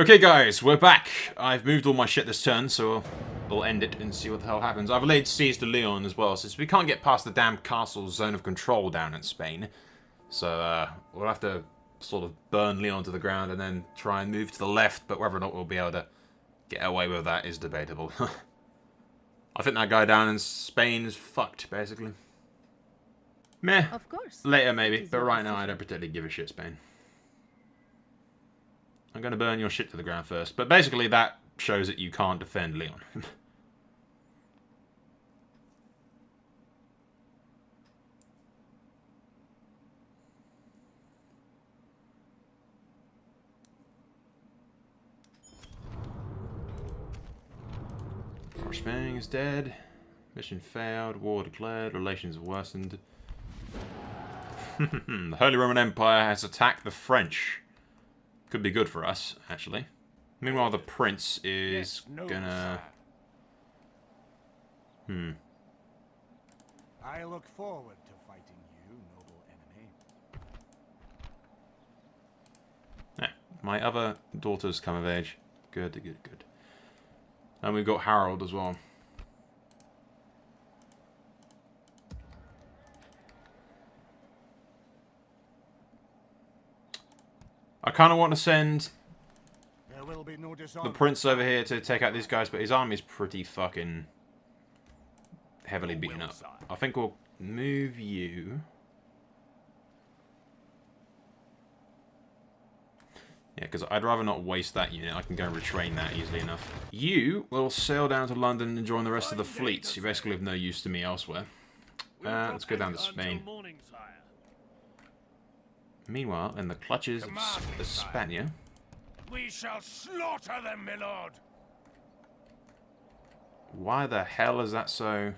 Okay guys, we're back. I've moved all my shit this turn, so we'll end it and see what the hell happens. I've laid siege to Leon as well, since we can't get past the damn castle's zone of control down in Spain. So we'll have to sort of burn Leon to the ground and then try and move to the left, but whether or not we'll be able to get away with that is debatable. I think that guy down in Spain is fucked, basically. Meh. Of course. Later maybe, but right now I don't particularly give a shit, Spain. I'm going to burn your shit to the ground first. But basically that shows that you can't defend Leon. Fang is dead. Mission failed. War declared. Relations worsened. The Holy Roman Empire has attacked the French. Could be good for us, actually. Meanwhile, the prince is gonna... I look forward to fighting you, noble enemy. My other daughters come of age. Good, good, good. And we've got Harold as well. I kind of want to send the prince over here to take out these guys, but his army's pretty fucking heavily beaten up. I think we'll move you. Yeah, because I'd rather not waste that unit. I can go and retrain that easily enough. You will sail down to London and join the rest of the fleets. You basically have no use to me elsewhere. Let's go down to Spain. Meanwhile, in the clutches of Spania... We shall slaughter them, my lord! Why the hell is that so...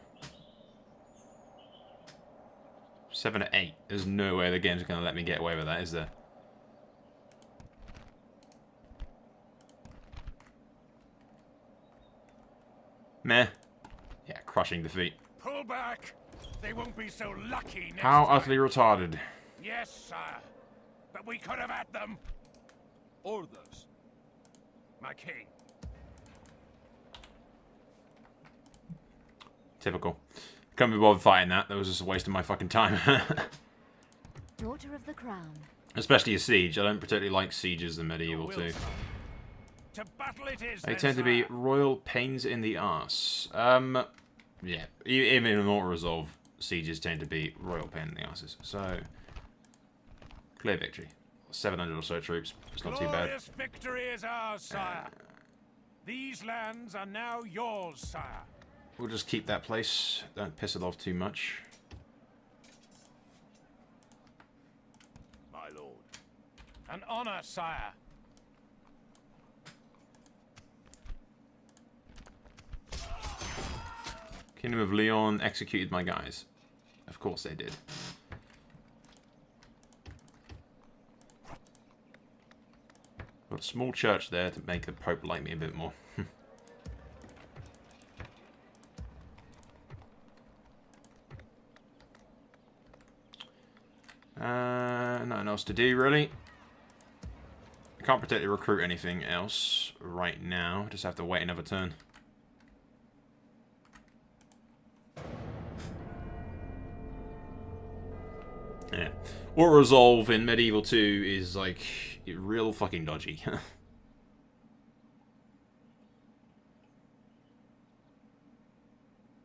7 to 8. There's no way the game's going to let me get away with that, is there? Meh. Yeah, crushing defeat. Pull back! They won't be so lucky next How time. utterly retarded. Yes, sire. But we could have had them. Orders. My king. Typical. Couldn't be bothered fighting that. That was just a waste of my fucking time. Daughter of the crown. Especially a siege. I don't particularly like sieges in medieval too. To battle it is. They tend to be royal pains in the arse. Yeah. Even in Auto Resolve, sieges tend to be royal pain in the arses. So, clear victory. 700 or so troops. It's not too bad. Glorious victory is ours, sire. These lands are now yours, sire. We'll just keep that place. Don't piss it off too much. My lord. An honor, sire. Kingdom of Leon executed my guys. Of course they did. Got a small church there to make the Pope like me a bit more. Nothing else to do, really. I can't particularly recruit anything else right now. Just have to wait another turn. Yeah. Auto Resolve in Medieval 2 is, like, real fucking dodgy.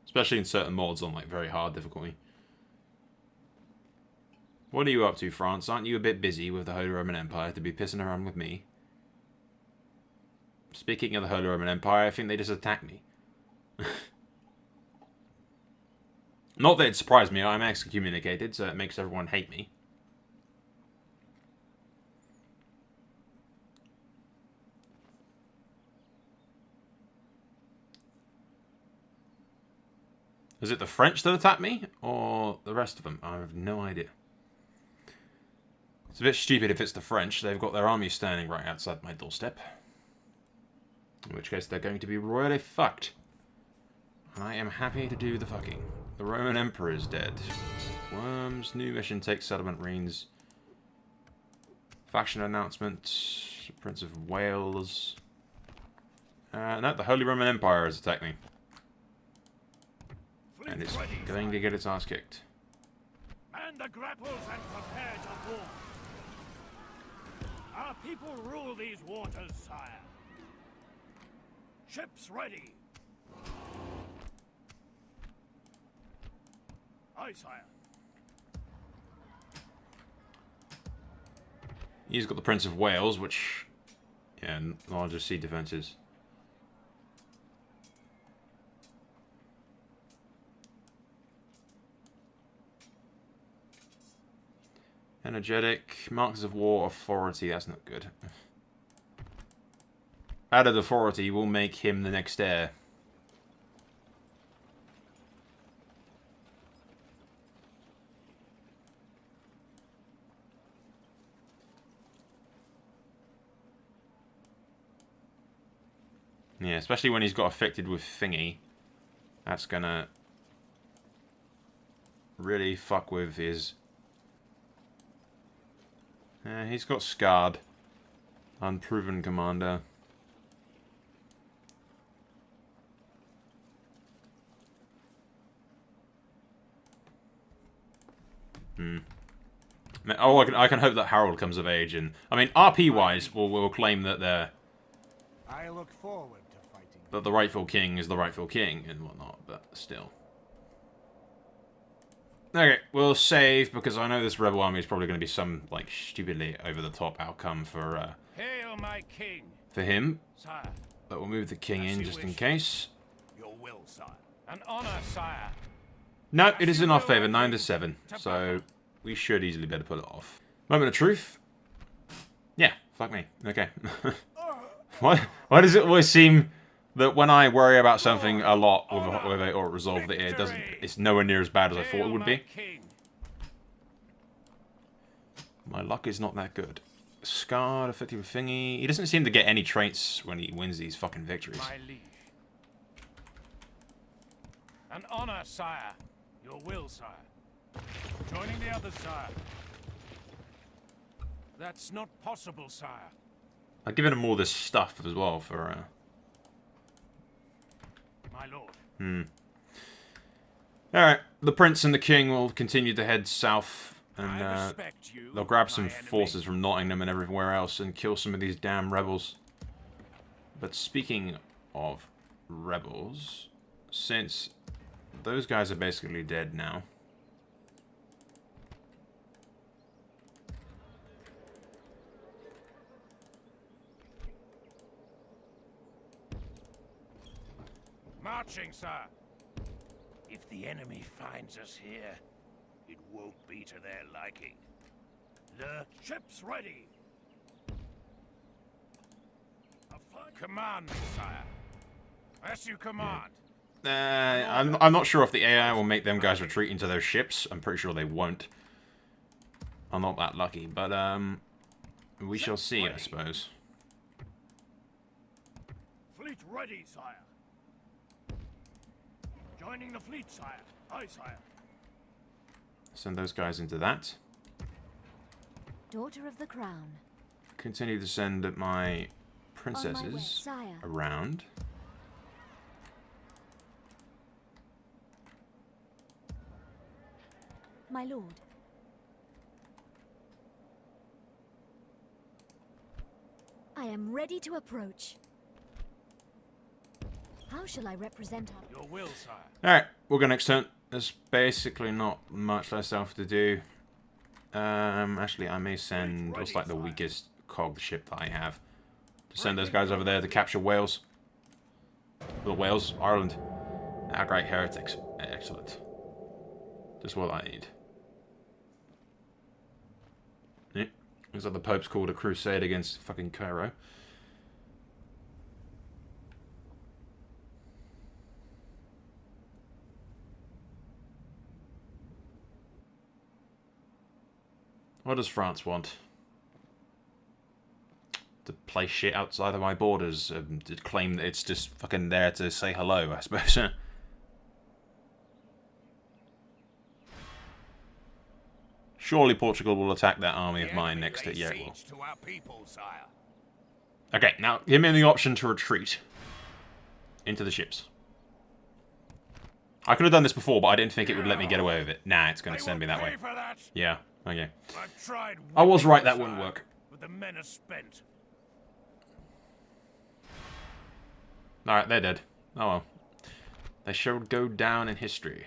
Especially in certain mods on, like, very hard difficulty. What are you up to, France? Aren't you a bit busy with the Holy Roman Empire to be pissing around with me? Speaking of the Holy Roman Empire, I think they just attacked me. Not that it surprised me, I'm excommunicated, so it makes everyone hate me. Is it the French that attacked me, or the rest of them? I have no idea. It's a bit stupid if it's the French. They've got their army standing right outside my doorstep. In which case they're going to be royally fucked. And I am happy to do the fucking. The Roman Emperor is dead. Worms, new mission takes settlement reigns. Faction announcement. Prince of Wales. No, the Holy Roman Empire has attacked me. And it's going to get its ass kicked. Man the grapples and prepare to war. Our people rule these waters, sire. Ships ready. Aye, sire. He's got the Prince of Wales, which, yeah, larger sea defenses. Energetic, marks of war, authority, that's not good. Added authority will make him the next heir. Yeah, especially when he's got affected with thingy. That's gonna really fuck with his... he's got scarred. Unproven commander. Oh, I can hope that Harold comes of age, and I mean, RP-wise, we'll claim that I look forward to fighting. that the rightful king is the rightful king and whatnot, but still. Okay, we'll save because I know this rebel army is probably going to be some like stupidly over-the-top outcome for Hail my king, him. sire. But we'll move the king As in you just in wish. case. Your will, sire. An honor, sire. No, it is in our favour, 9-7. So we should easily be able to pull it off. Moment of truth. Yeah, fuck me. Okay. Why does it always seem that when I worry about something a lot with a or resolve that it doesn't, it's nowhere near as bad as I thought it would be. My luck is not that good. Scarred, effective thingy. He doesn't seem to get any traits when he wins these fucking victories. My liege. An honor, sire. Your will, sire. Joining the others, sire. That's not possible, sire. I've given him all this stuff as well for My lord. Alright, the prince and the king will continue to head south, and I respect you, they'll grab some my enemy. forces from Nottingham and everywhere else and kill some of these damn rebels. But speaking of rebels, since those guys are basically dead now, Marching, sir. If the enemy finds us here, it won't be to their liking. The ship's ready. Command me, sire. As you command. I'm not sure if the AI will make them guys retreat into their ships. I'm pretty sure they won't. I'm not that lucky, but we shall see, I suppose. Fleet ready, sire. Joining the fleet, sire. Aye, sire. Send those guys into that. Daughter of the crown. Continue to send my On my way, princesses sire. around. My lord. I am ready to approach. How shall I represent our... Your will, sire. Alright, we'll go next turn. There's basically not much less else to do. Actually, I may send what's like the weakest cog ship that I have. To send those guys over there to capture Wales. Well, Wales, Ireland. Our great heretics. Excellent. Just what I need. Yeah. Looks like the Pope's called a crusade against fucking Cairo. What does France want? To play shit outside of my borders, to claim that it's just fucking there to say hello, I suppose. Surely Portugal will attack that army of mine next to... Yeah, it will. To our people, sire. Okay, now give me the option to retreat into the ships. I could have done this before, but I didn't think it would let me get away with it. Nah, it's going to send me that way. For that. Yeah, okay. I've tried I was winning, right, that sire, wouldn't work. But the men are spent. Alright, they're dead. Oh well. They shall go down in history.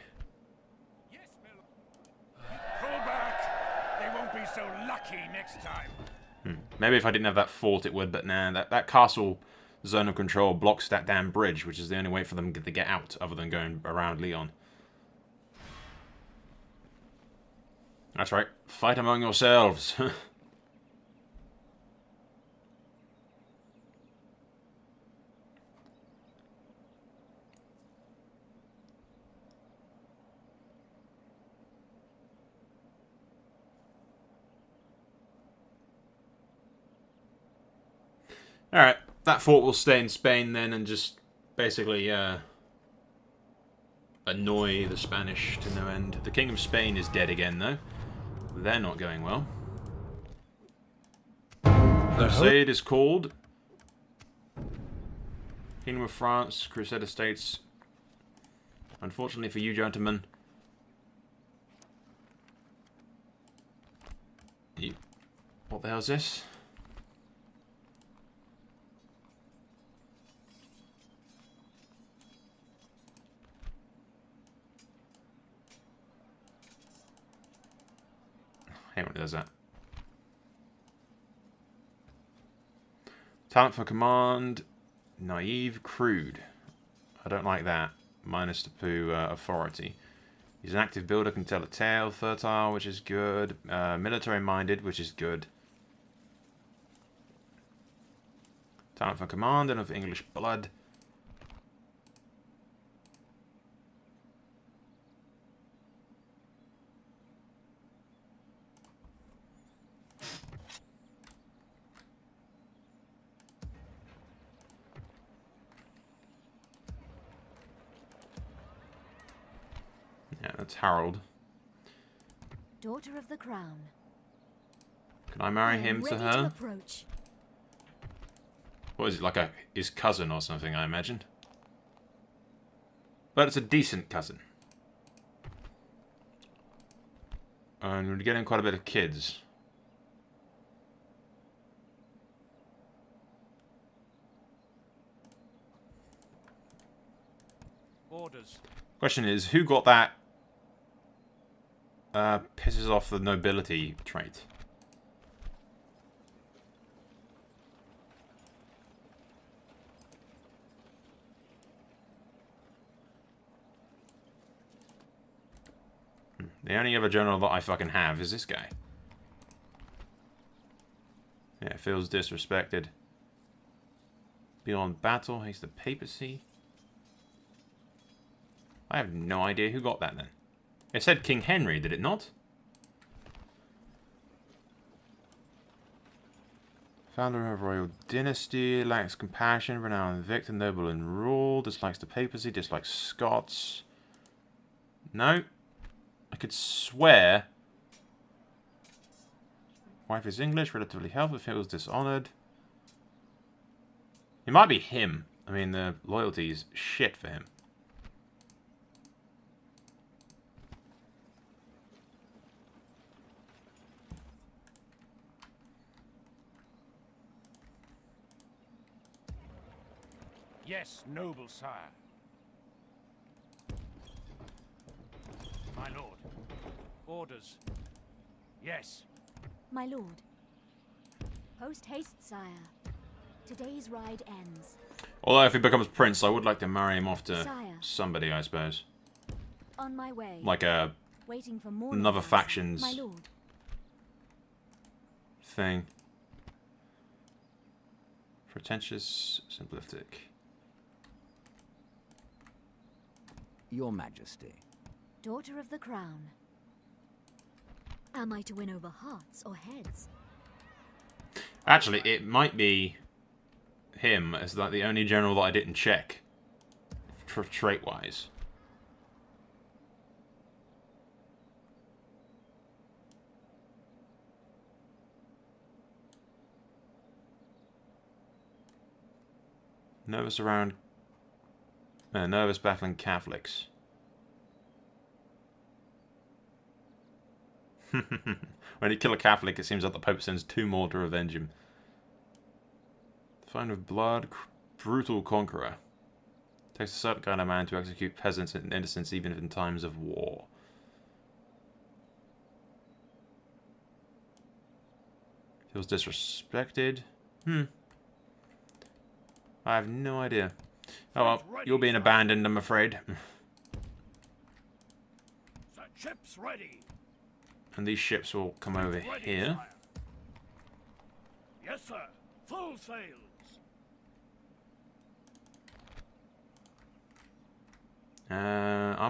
Yes, pull back. They won't be so lucky next time. Maybe if I didn't have that fort it would, but nah, that castle zone of control blocks that damn bridge, which is the only way for them to get out, other than going around Leon. That's right. Fight among yourselves. Alright, that fort will stay in Spain then and just basically annoy the Spanish to no end. The King of Spain is dead again though. They're not going well. Crusade is called. Kingdom of France, Crusader States. Unfortunately for you gentlemen. What the hell is this? Hang on, it does that. Talent for command, naive, crude. I don't like that. Minus the poo authority. He's an active builder, can tell a tale. Fertile, which is good. Military-minded, which is good. Talent for command and of English blood. Yeah, that's Harold. Daughter of the Crown. Can I marry him to ready her? To approach. What is it, like his cousin or something, I imagine? But it's a decent cousin. And we're getting quite a bit of kids. Orders. Question is, who got that pisses off the nobility trait? The only other general that I fucking have is this guy. Yeah, feels disrespected. Beyond battle, hates the papacy. I have no idea who got that then. It said King Henry, did it not? Founder of royal dynasty, lacks compassion, renowned victor, noble in rule, dislikes the papacy, dislikes Scots. No. I could swear. Wife is English, relatively healthy, feels dishonoured. It might be him. I mean, the loyalty is shit for him. Yes, noble sire. My lord. Orders. Yes. My lord. Post haste, sire. Today's ride ends. Although if he becomes prince, I would like to marry him off to Sire. somebody, I suppose. On my way. Like a Waiting for more another orders, faction's my lord. thing. Pretentious, simplistic. Your Majesty. Daughter of the Crown. Am I to win over hearts or heads? Actually, it might be him as like the only general that I didn't check trait-wise. Nervous battling Catholics. When you kill a Catholic, it seems like the Pope sends 2 more to revenge him. Fine with blood, brutal conqueror. Takes a certain kind of man to execute peasants and innocents even in times of war. Feels disrespected. I have no idea. Oh well, you're being abandoned, I'm afraid. The ship's ready. And these ships will come over here. Sire. Yes, sir. Full sails. I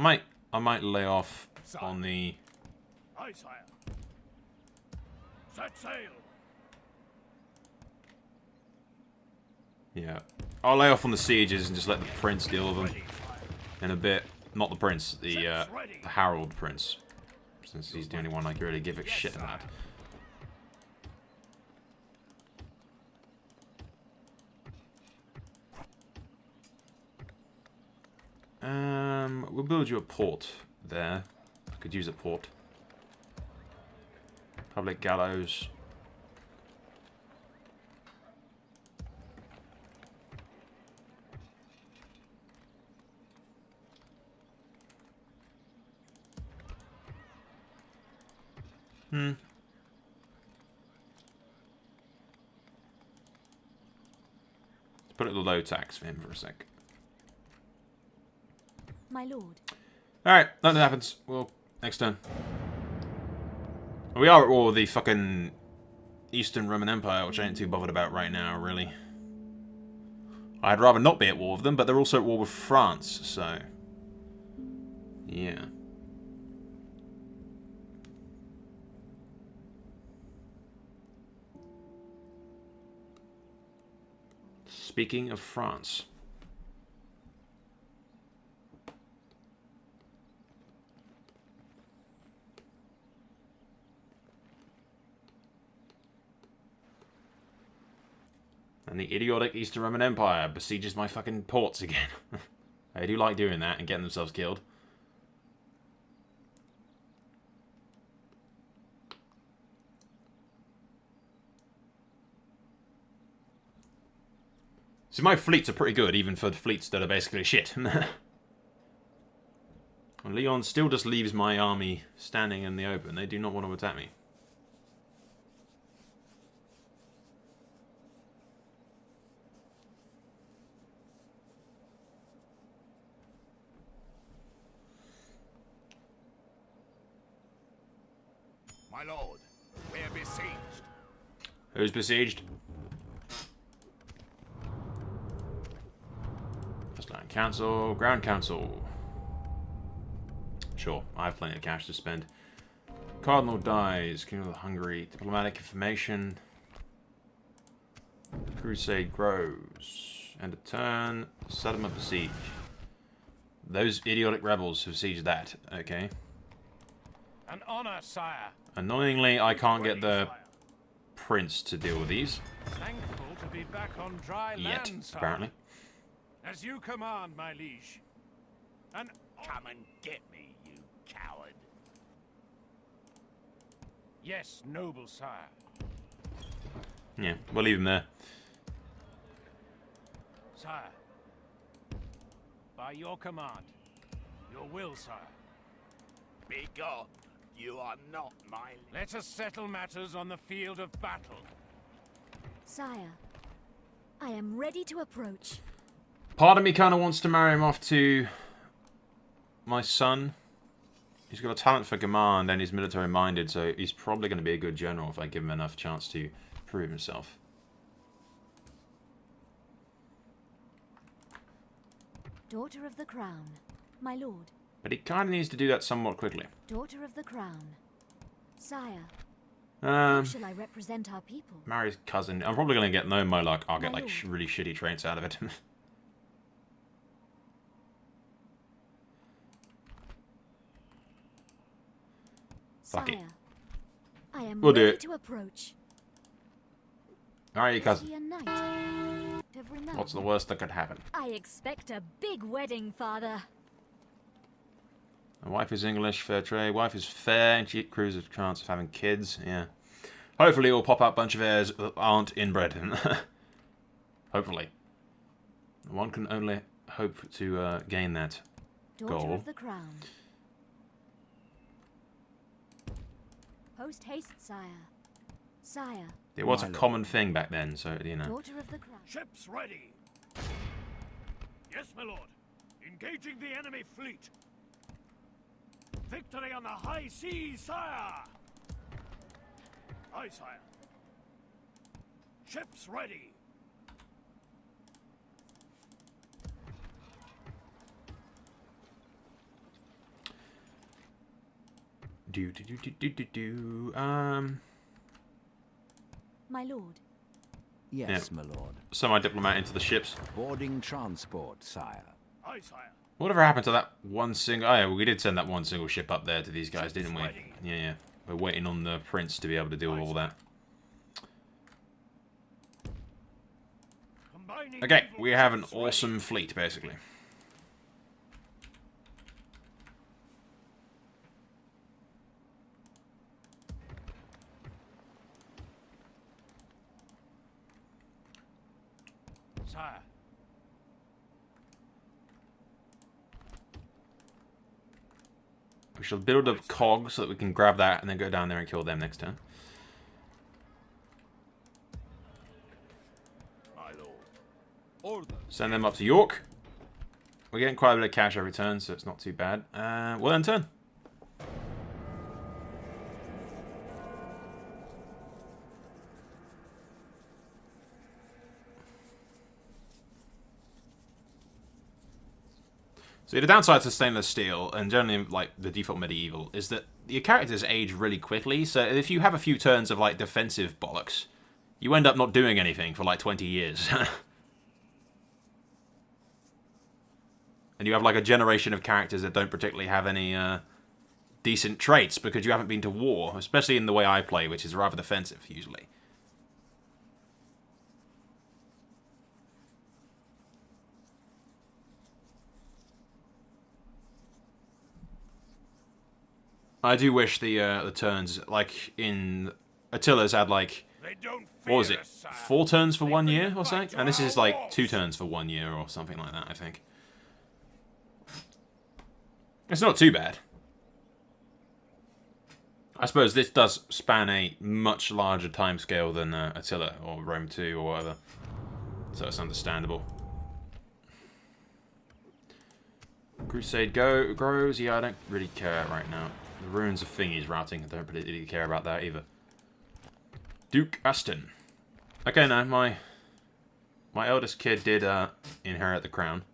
might lay off on the. Aye, sire. Set sail. Yeah, I'll lay off on the sieges and just let the prince deal with them Ready, sire. in a bit. Not the prince, the Harold prince, since he's the only one I can really give a shit about. We'll build you a port there. I could use a port. Public gallows. Let's put it at the low tax for him for a sec. My lord. Alright, nothing happens. Well, next turn. We are at war with the fucking Eastern Roman Empire, which I ain't too bothered about right now, really. I'd rather not be at war with them, but they're also at war with France, so... yeah. Speaking of France. And the idiotic Eastern Roman Empire besieges my fucking ports again. They do like doing that and getting themselves killed. So my fleets are pretty good, even for fleets that are basically shit. Leon still just leaves my army standing in the open. They do not want to attack me. My lord, we're besieged. Who's besieged? First line council, ground council. Sure, I have plenty of cash to spend. Cardinal dies, King of Hungary, diplomatic information. Crusade grows. End of turn, settlement besiege. Those idiotic rebels have sieged that, okay. An honor, sire. Annoyingly, I can't get the prince to deal with these. Thankful to be back on dry Yet, land, sire. apparently. As you command, my liege. And come and get me, you coward. Yes, noble sire. Yeah, we'll leave him there. Sire. By your command. Your will, sire. Be gone. You are not my... Let us settle matters on the field of battle. Sire, I am ready to approach. Part of me kind of wants to marry him off to my son. He's got a talent for command and he's military minded, so he's probably going to be a good general if I give him enough chance to prove himself. Daughter of the crown, my lord. But he kind of needs to do that somewhat quickly. Daughter of the crown. Sire, how shall I represent our people? Marry his cousin. I'm probably going to get, no my luck, I'll get My like lord. really shitty traits out of it. Fuck it. Sire, I am We'll do ready it. to approach. Alright, your Is cousin. he a knight? Every now What's the and worst that could happen? I expect a big wedding, Father. My wife is English, fair trade. Wife is fair, and she crews a chance of having kids. Yeah. Hopefully it will pop up a bunch of heirs that aren't inbred. Hopefully. One can only hope to gain that Daughter goal. of the crown. Post haste, sire. Sire. It was a My lord. common thing back then, so, you know. Daughter of the crown. Ships ready. Yes, my lord. Engaging the enemy fleet. Victory on the high seas, sire. Aye, sire. Ships ready. My lord. Yes, my lord. Send my diplomat into the ships. Boarding transport, sire. Aye, sire. Whatever happened to that one single... Oh, yeah, we did send that one single ship up there to these guys, didn't we? Ready. Yeah, yeah. We're waiting on the prince to be able to deal with all that. Combining Okay, evil we have an ships ready. awesome fleet, basically. Sire. We shall build a cog so that we can grab that and then go down there and kill them next turn. My lord. Order. Send them up to York. We're getting quite a bit of cash every turn, so it's not too bad. We'll end turn. So the downside to stainless steel, and generally like the default medieval, is that your characters age really quickly. So if you have a few turns of like defensive bollocks, you end up not doing anything for like 20 years. And you have like a generation of characters that don't particularly have any decent traits because you haven't been to war, especially in the way I play, which is rather defensive usually. I do wish the turns, like in Attila's, had like, They don't what was fear it, us, sire. 4 turns for They 1 bring year the or fight something? to And this our is like walls. 2 turns for 1 year or something like that, I think. It's not too bad. I suppose this does span a much larger timescale than Attila or Rome 2 or whatever. So it's understandable. Crusade grows. Yeah, I don't really care right now. The Ruins of Thingy's routing. I don't particularly care about that either. Duke Aston. Okay, now my eldest kid did inherit the crown.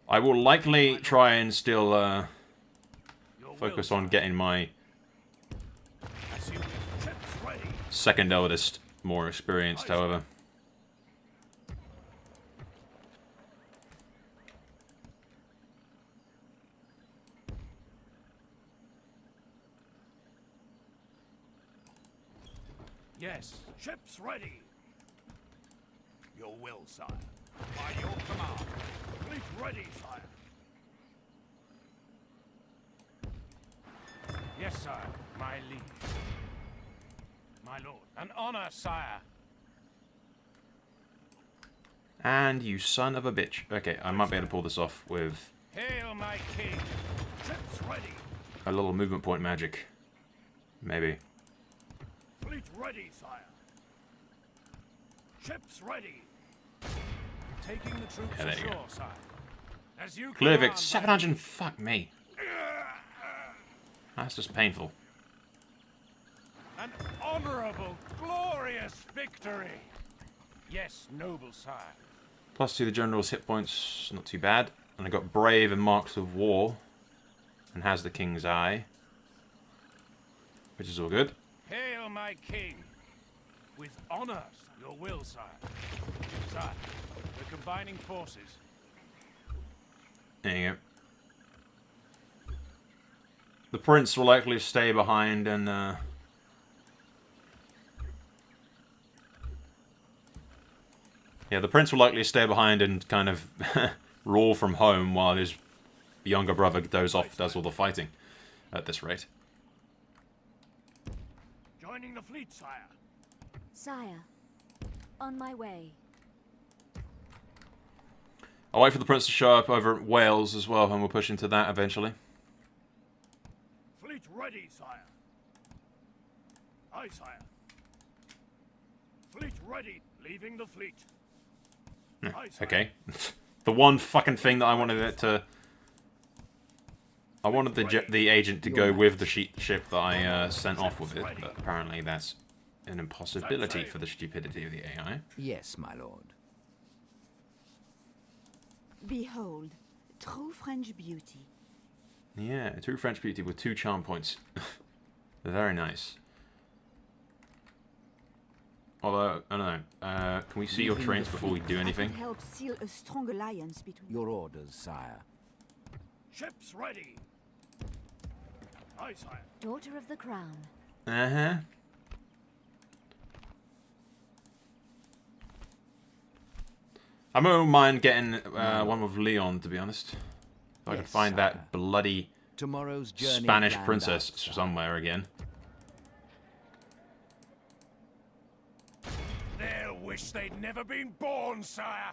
I will likely try and still Your focus will, on getting my as you ships ready. second eldest more experienced, however. Yes, ships ready. Your will, sire. By your command. Fleet ready, sire. Yes, sire. My liege. My lord. An honor, sire. And you son of a bitch. Okay, I might be able to pull this off with Hail, my king. Ships ready. a little movement point magic. Maybe. Fleet ready, sire. Ships ready. Taking the troops Yeah, there you ashore, go. sire. As you Clear command, Vic, 700. Fuck me. That's just painful. An honorable, glorious victory. Yes, noble sire. +2 the general's hit points, not too bad. And I got Brave and Marks of War. And has the King's Eye. Which is all good. Hail, my king. With honor, your will, sire. Sire, we're combining forces. There you go. the prince will likely stay behind and yeah, the prince will likely stay behind and kind of rule from home while his younger brother goes off, does all the fighting at this rate. Joining the fleet, sire. Sire, on my way. I'll wait for the prince to show up over at Wales as well, and we'll push into that eventually. Fleet ready, sire. Aye, sire. Fleet ready. Leaving the fleet. Aye, sire. Okay. The one fucking thing that I wanted it to... I wanted the agent to go with the ship that I sent off with it, but apparently that's an impossibility for the stupidity of the AI. Yes, my lord. Behold, true French beauty. Yeah, a true French beauty with 2 charm points. Very nice. Although, I don't know, can we see your trains before we do anything? I could help seal a strong alliance between Your orders, sire. Ships ready. Aye, sire. Daughter of the crown. Uh-huh. I don't mind getting one with Leon, to be honest. If I can Yes, find sire. that bloody Tomorrow's journey Spanish planned princess out, sire. somewhere again. They'll wish they'd never been born, sire.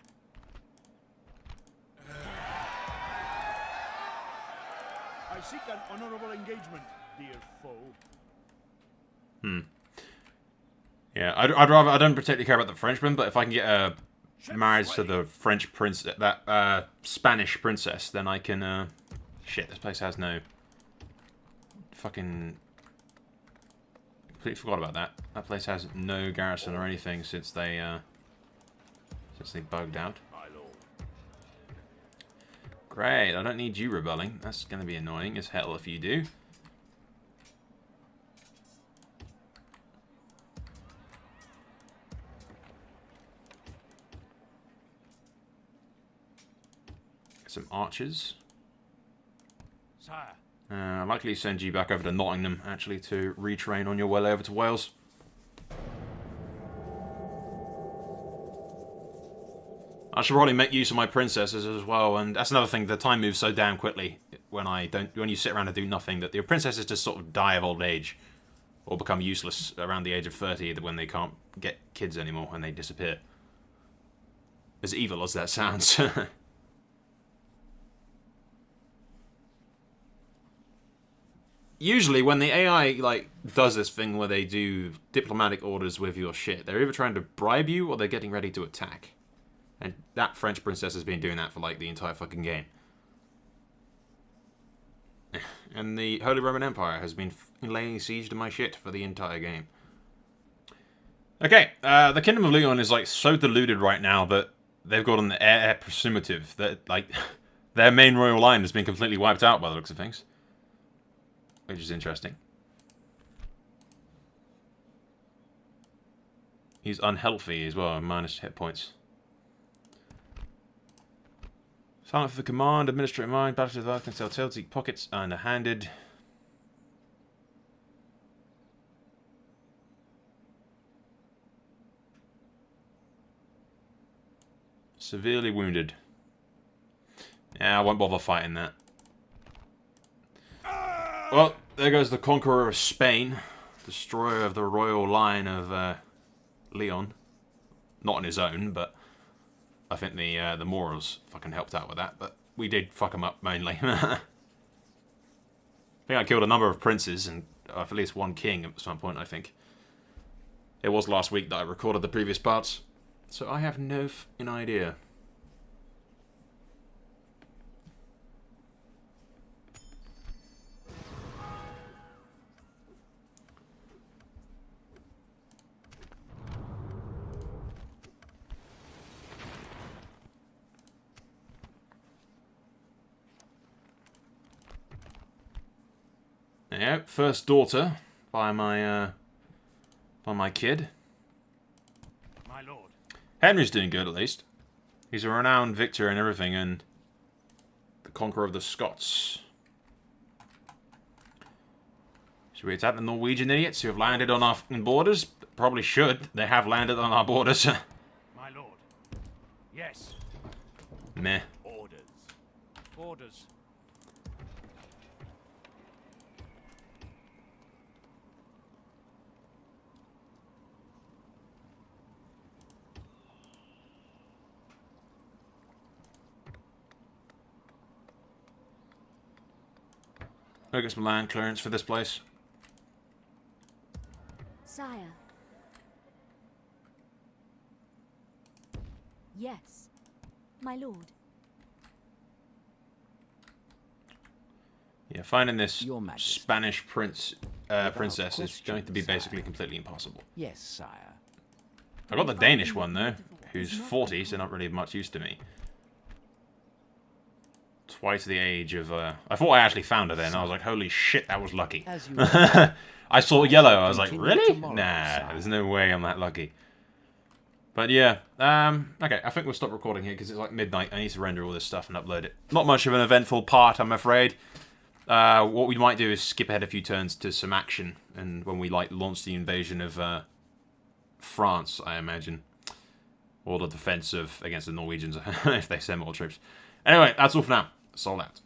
I seek an honorable engagement, dear foe. Yeah, I'd rather... I don't particularly care about the Frenchman, but if I can get a marriage to the French prince... that Spanish princess, then I can... Shit, this place has no... Fucking... Completely forgot about that. That place has no garrison or anything since they bugged out. My lord. Great, I don't need you rebelling. That's going to be annoying as hell if you do. Some archers. Sire. I'll likely send you back over to Nottingham, actually, to retrain on your way over to Wales. I should probably make use of my princesses as well, and that's another thing, the time moves so damn quickly when you sit around and do nothing, that your princesses just sort of die of old age, or become useless around the age of 30 when they can't get kids anymore and they disappear. As evil as that sounds. Usually, when the AI, like, does this thing where they do diplomatic orders with your shit, they're either trying to bribe you or they're getting ready to attack. And that French princess has been doing that for, like, the entire fucking game. And the Holy Roman Empire has been laying siege to my shit for the entire game. Okay, the Kingdom of Leon is, like, so deluded right now that they've got an heir presumptive that, like, their main royal line has been completely wiped out by the looks of things. Which is interesting. He's unhealthy as well, minus hit points. Silent for the command, administrative mind, battle to the earth, can sell deep pockets, underhanded. Severely wounded. Yeah, I won't bother fighting that. Well, there goes the conqueror of Spain, destroyer of the royal line of Leon. Not on his own, but I think the Moors fucking helped out with that. But we did fuck him up mainly. I think I killed a number of princes and at least one king at some point. I think it was last week that I recorded the previous parts, so I have no idea. Yep, first daughter by my kid. My lord. Henry's doing good, at least. He's a renowned victor and everything, and the conqueror of the Scots. Should we attack the Norwegian idiots who have landed on our fucking borders? Probably should. They have landed on our borders. My lord. Yes. Meh. Orders. Orders. I'll get some land clearance for this place. Sire. Yes. My lord. Yeah, finding this Your Majesty. Spanish princess is question, going to be sire. basically completely impossible. Yes, sire. I got the Danish one though, who's 40, so not really much use to me. Twice the age of, I thought I actually found her then, I was like, holy shit, that was lucky. As you I saw yellow, I was like, Continue really? tomorrow, Nah, sire. there's no way I'm that lucky. But yeah, okay, I think we'll stop recording here because it's like midnight. I need to render all this stuff and upload it. Not much of an eventful part, I'm afraid. What we might do is skip ahead a few turns to some action, and when we like launch the invasion of France, I imagine, or the defensive against the Norwegians if they send more troops. Anyway, that's all for now. Sold out.